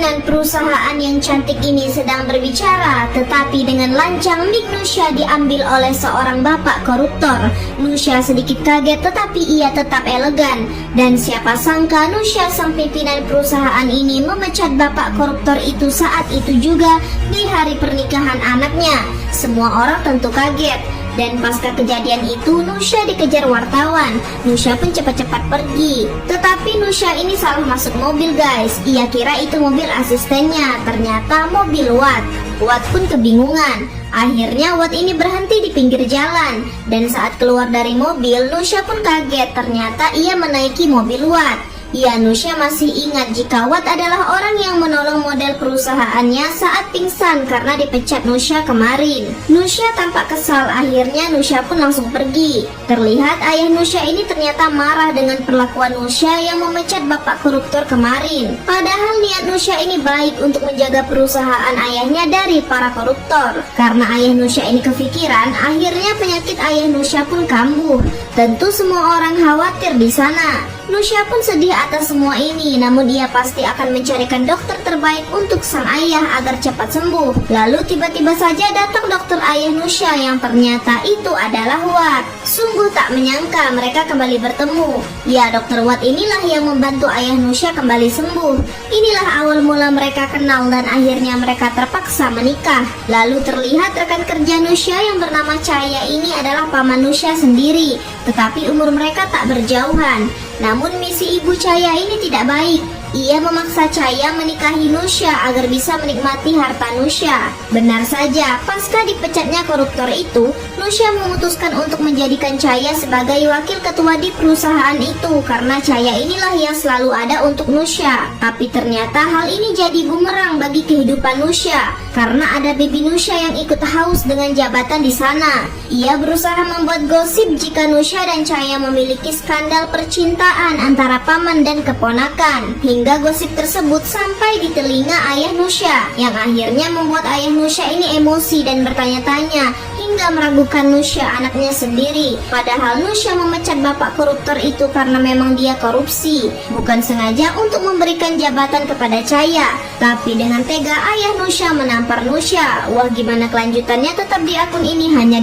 pimpinan perusahaan yang cantik ini sedang berbicara, tetapi dengan lancang mic Nusya diambil oleh seorang bapak koruptor. Nusya sedikit kaget, tetapi ia tetap elegan. Dan siapa sangka Nusya sang pimpinan perusahaan ini memecat bapak koruptor itu saat itu juga di hari pernikahan anaknya. Semua orang tentu kaget. Dan pasca kejadian itu, Nusya dikejar wartawan. Nusya pun cepat-cepat pergi. Tetapi Nusya ini salah masuk mobil, guys. Ia kira itu mobil asistennya, ternyata mobil Watt. Watt pun kebingungan. Akhirnya Watt ini berhenti di pinggir jalan. Dan saat keluar dari mobil, Nusya pun kaget. Ternyata ia menaiki mobil Watt. Ya, Nusya masih ingat jika Watt adalah orang yang menolong model perusahaannya saat pingsan karena dipecat Nusya kemarin. Nusya tampak kesal, akhirnya Nusya pun langsung pergi. Terlihat ayah Nusya ini ternyata marah dengan perlakuan Nusya yang memecat bapak koruptor kemarin. Padahal niat Nusya ini baik untuk menjaga perusahaan ayahnya dari para koruptor. Karena ayah Nusya ini kepikiran, akhirnya penyakit ayah Nusya pun kambuh. Tentu semua orang khawatir di sana. Nusya pun sedih atas semua ini, namun ia pasti akan mencarikan dokter terbaik untuk sang ayah agar cepat sembuh. Lalu tiba-tiba saja datang dokter ayah Nusya yang ternyata itu adalah Watt. Sungguh tak menyangka mereka kembali bertemu. Ya, dokter Watt inilah yang membantu ayah Nusya kembali sembuh. Inilah awal mula mereka kenal dan akhirnya mereka terpaksa menikah. Lalu terlihat rekan kerja Nusya yang bernama Cahaya ini adalah paman Nusya sendiri, tetapi umur mereka tak berjauhan. Namun misi ibu Cahaya ini tidak baik. Ia memaksa Cahaya menikahi Nusya agar bisa menikmati harta Nusya. Benar saja, pasca dipecatnya koruptor itu, Nusya memutuskan untuk menjadikan Cahaya sebagai wakil ketua di perusahaan itu karena Cahaya inilah yang selalu ada untuk Nusya. Tapi ternyata hal ini jadi bumerang bagi kehidupan Nusya karena ada bibi Nusya yang ikut haus dengan jabatan di sana. Ia berusaha membuat gosip jika Nusya dan Cahaya memiliki skandal percintaan antara paman dan keponakan. Hingga gosip tersebut sampai di telinga ayah Nusya, yang akhirnya membuat ayah Nusya ini emosi dan bertanya-tanya hingga meragukan Nusya anaknya sendiri. Padahal Nusya memecat bapak koruptor itu karena memang dia korupsi, bukan sengaja untuk memberikan jabatan kepada Cahaya. Tapi dengan tega ayah Nusya menampar Nusya. Wah, gimana kelanjutannya tetap di akun ini hanya di